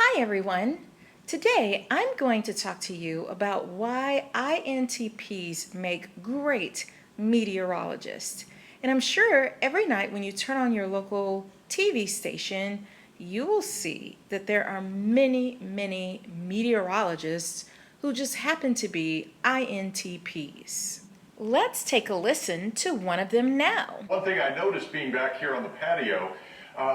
Hi everyone. Today I'm going to talk to you about why INTPs make great meteorologists. And I'm sure every night when you turn on your local TV station, you will see that there are many meteorologists who just happen to be INTPs. Let's take a listen to one of them now. One thing I noticed being back here on the patio,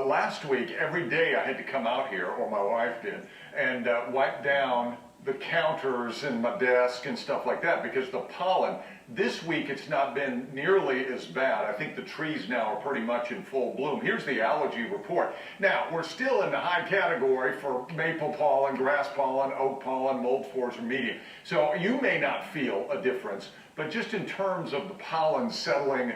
last week, every day I had to come out here, or my wife did, and wipe down the counters and my desk and stuff like that because the pollen. This week it's not been nearly as bad. I think the trees now are pretty much in full bloom. Here's the allergy report. Now, we're still in the high category for maple pollen, grass pollen, oak pollen, mold spores, or medium. So you may not feel a difference, but just in terms of the pollen settling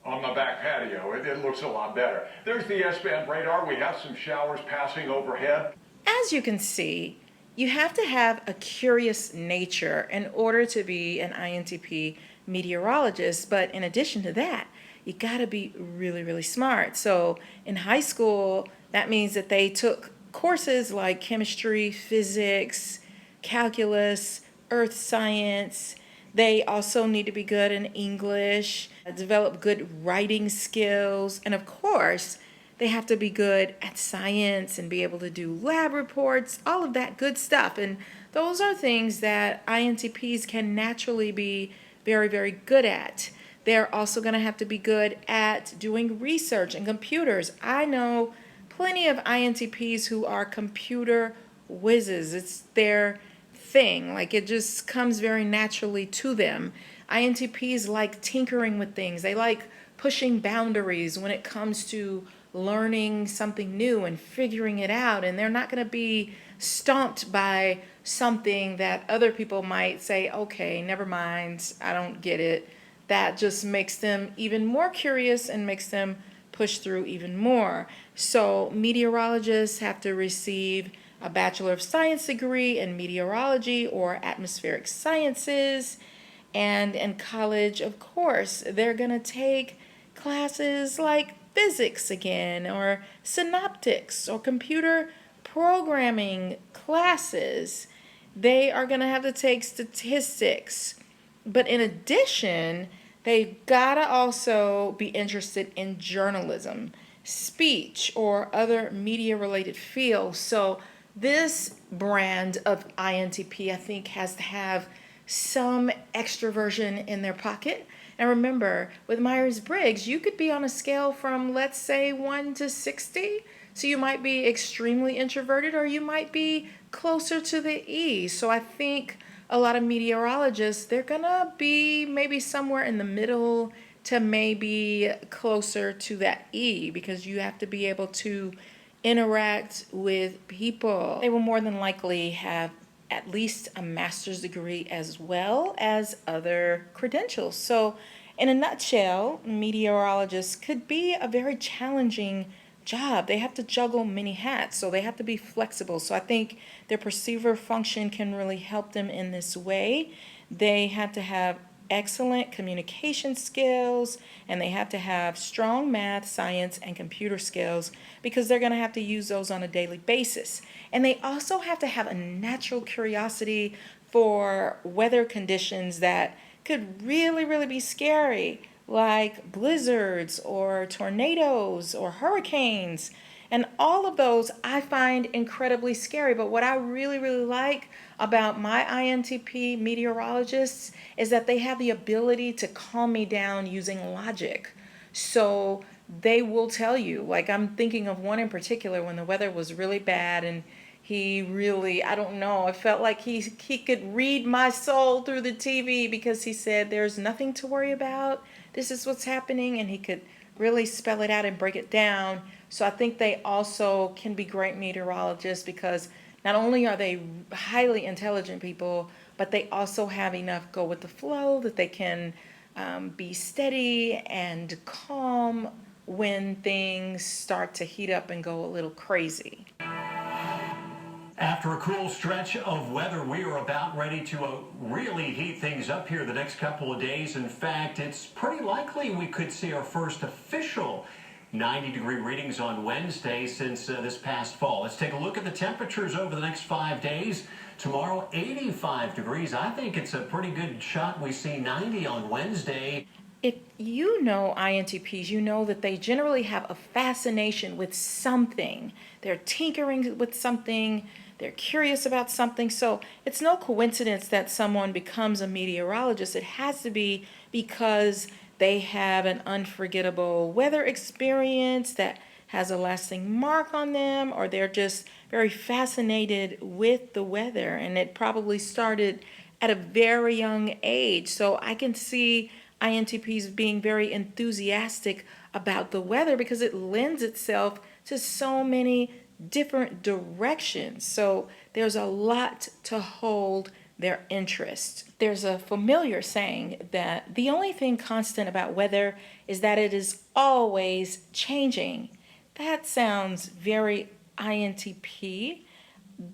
on my back patio, it looks a lot better. There's the S-band radar. We have some showers passing overhead. As you can see, you have to have a curious nature in order to be an INTP meteorologist, but in addition to that, you gotta be really smart. So in high school, that means that they took courses like chemistry, physics, calculus, earth science. They also need to be good in English, develop good writing skills, and of course, they have to be good at science and be able to do lab reports, all of that good stuff. And those are things that INTPs can naturally be very good at. They're also going to have to be good at doing research and computers. I know plenty of INTPs who are computer whizzes. It's their thing. Like, it just comes very naturally to them. INTPs like tinkering with things. They like pushing boundaries when it comes to learning something new and figuring it out, and they're not going to be stomped by something that other people might say, okay, never mind, I don't get it. That just makes them even more curious and makes them push through even more. So meteorologists have to receive a Bachelor of Science degree in meteorology or atmospheric sciences. And in college, of course, they're going to take classes like physics again, or synoptics, or computer programming classes. They are going to have to take statistics. But in addition, they gotta also be interested in journalism, speech, or other media-related fields. So this brand of INTP, I think, has to have some extroversion in their pocket. And remember, with Myers-Briggs, you could be on a scale from, let's say, 1 to 60. So you might be extremely introverted, or you might be closer to the E. So I think a lot of meteorologists, they're gonna be maybe somewhere in the middle to maybe closer to that E, because you have to be able to interact with people. They will more than likely have at least a master's degree as well as other credentials. So in a nutshell, meteorologists could be a very challenging job. They have to juggle many hats, so they have to be flexible. So I think their perceiver function can really help them in this way. They have to have excellent communication skills, and they have to have strong math, science, and computer skills, because they're going to have to use those on a daily basis. And they also have to have a natural curiosity for weather conditions that could really be scary, like blizzards or tornadoes or hurricanes. And all of those I find incredibly scary. But what I really like about my INTP meteorologists is that they have the ability to calm me down using logic. So they will tell you, like, I'm thinking of one in particular when the weather was really bad, and he really, I don't know, I felt like he could read my soul through the TV, because he said there's nothing to worry about. This is what's happening, and he could really spell it out and break it down. So I think they also can be great meteorologists, because not only are they highly intelligent people, but they also have enough go with the flow that they can be steady and calm when things start to heat up and go a little crazy. After a cool stretch of weather, we are about ready to really heat things up here the next couple of days. In fact, it's pretty likely we could see our first official 90-degree readings on Wednesday since this past fall. Let's take a look at the temperatures over the next 5 days. Tomorrow, 85 degrees. I think it's a pretty good shot. We see 90 on Wednesday. If you know INTPs, you know that they generally have a fascination with something. They're tinkering with something, they're curious about something. So it's no coincidence that someone becomes a meteorologist. It has to be because they have an unforgettable weather experience that has a lasting mark on them, or they're just very fascinated with the weather. And it probably started at a very young age. So I can see INTPs being very enthusiastic about the weather because it lends itself to so many different directions. So there's a lot to hold their interest. There's a familiar saying that the only thing constant about weather is that it is always changing. That sounds very INTP.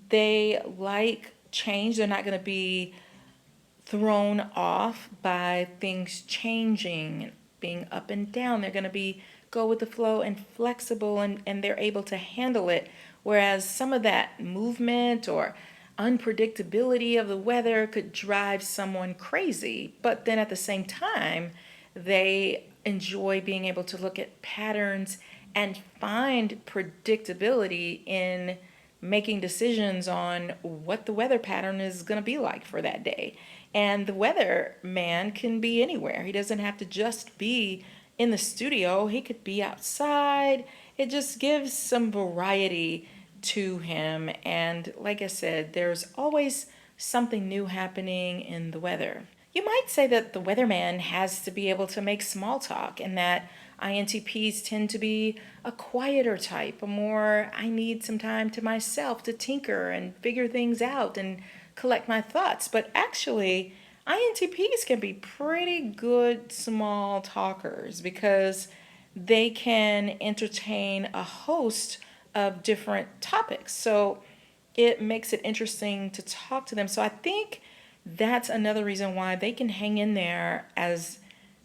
They like change. They're not going to be thrown off by things changing, being up and down. They're going to be go with the flow and flexible, and they're able to handle it. Whereas some of that movement or unpredictability of the weather could drive someone crazy. But then at the same time, they enjoy being able to look at patterns and find predictability in making decisions on what the weather pattern is going to be like for that day. And the weather man can be anywhere. He doesn't have to just be in the studio. He could be outside. It just gives some variety to him. And like I said, there's always something new happening in the weather. You might say that the weatherman has to be able to make small talk, and that INTPs tend to be a quieter type, a more I need some time to myself to tinker and figure things out and collect my thoughts. But actually, INTPs can be pretty good small talkers because they can entertain a host of different topics. So it makes it interesting to talk to them. So I think that's another reason why they can hang in there as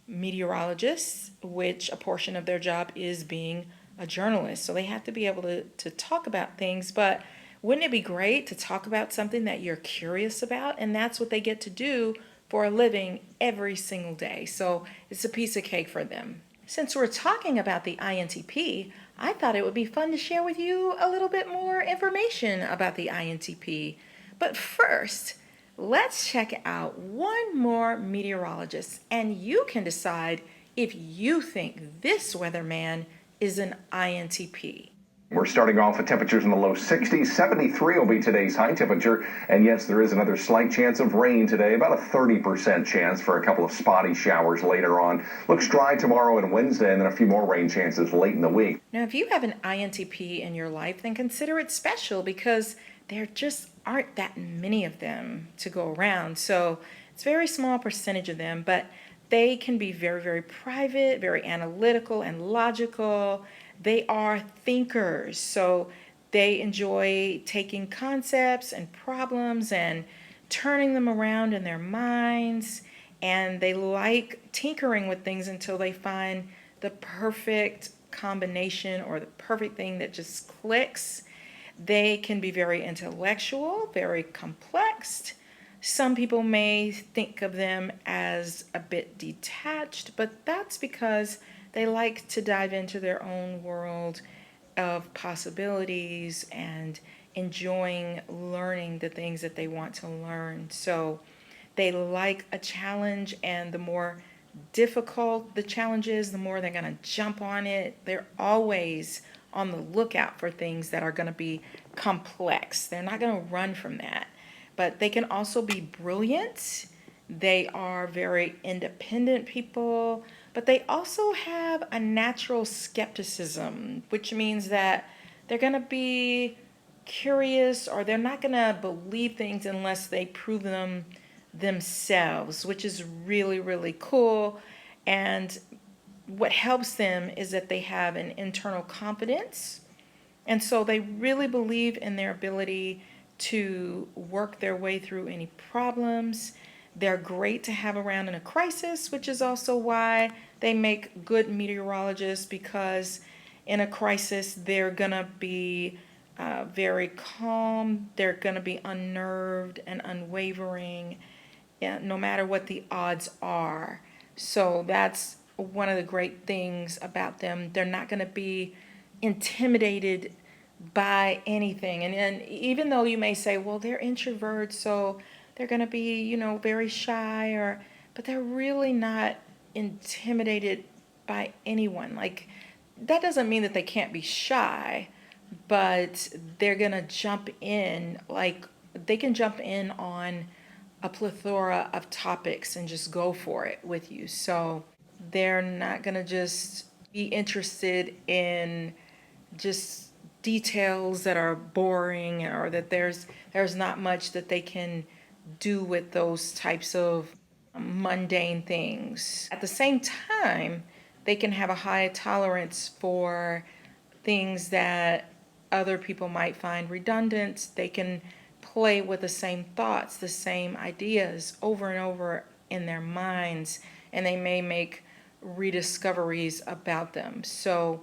meteorologists, which a portion of their job is being a journalist. So they have to be able to talk about things. But wouldn't it be great to talk about something that you're curious about? And that's what they get to do for a living every single day. So it's a piece of cake for them. Since we're talking about the INTP, I thought it would be fun to share with you a little bit more information about the INTP. But first, let's check out one more meteorologist, and you can decide if you think this weatherman is an INTP. We're starting off with temperatures in the low 60s. 73 will be today's high temperature. And yes, there is another slight chance of rain today, about a 30% chance for a couple of spotty showers later on. Looks dry tomorrow and Wednesday, and then a few more rain chances late in the week. Now, if you have an INTP in your life, then consider it special because there just aren't that many of them to go around. So it's a very small percentage of them, but they can be very, very private, very analytical and logical. They are thinkers, so they enjoy taking concepts and problems and turning them around in their minds, and they like tinkering with things until they find the perfect combination or the perfect thing that just clicks. They can be very intellectual, very complex. Some people may think of them as a bit detached, but that's because they like to dive into their own world of possibilities and enjoying learning the things that they want to learn. So they like a challenge, and the more difficult the challenge is, the more they're going to jump on it. They're always on the lookout for things that are going to be complex. They're not going to run from that. But they can also be brilliant. They are very independent people, but they also have a natural skepticism, which means that they're going to be curious, or they're not going to believe things unless they prove them themselves, which is really, really cool. And what helps them is that they have an internal confidence. And so they really believe in their ability to work their way through any problems. They're great to have around in a crisis, which is also why they make good meteorologists, because in a crisis, they're going to be very calm. They're going to be unnerved and unwavering, yeah, no matter what the odds are. So that's one of the great things about them. They're not going to be intimidated by anything. And even though you may say, well, they're introverts, so they're going to be, very shy, but they're really not intimidated by anyone. Like, that doesn't mean that they can't be shy, but they're going to jump in, like, they can jump in on a plethora of topics and just go for it with you. So they're not going to just be interested in just details that are boring, or that there's not much that they can do with those types of mundane things. At the same time, they can have a high tolerance for things that other people might find redundant. They can play with the same thoughts, the same ideas over and over in their minds, and they may make rediscoveries about them. So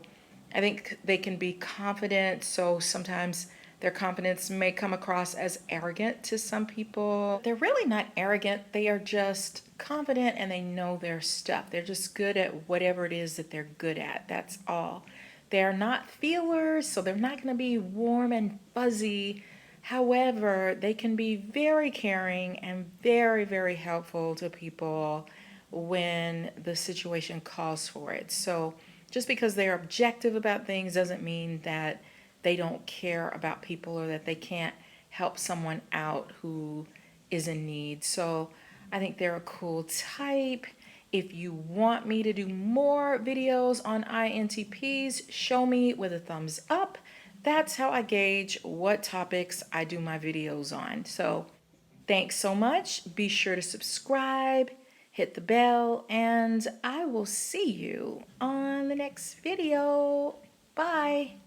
I think they can be confident, so sometimes their confidence may come across as arrogant to some people. They're really not arrogant, they are just confident and they know their stuff. They're just good at whatever it is that they're good at, that's all. They're not feelers, so they're not going to be warm and fuzzy. However, they can be very caring and very, very helpful to people when the situation calls for it. So just because they're objective about things doesn't mean that they don't care about people, or that they can't help someone out who is in need. So I think they're a cool type. If you want me to do more videos on INTPs, show me with a thumbs up. That's how I gauge what topics I do my videos on. So thanks so much. Be sure to subscribe, hit the bell, and I will see you on the next video. Bye.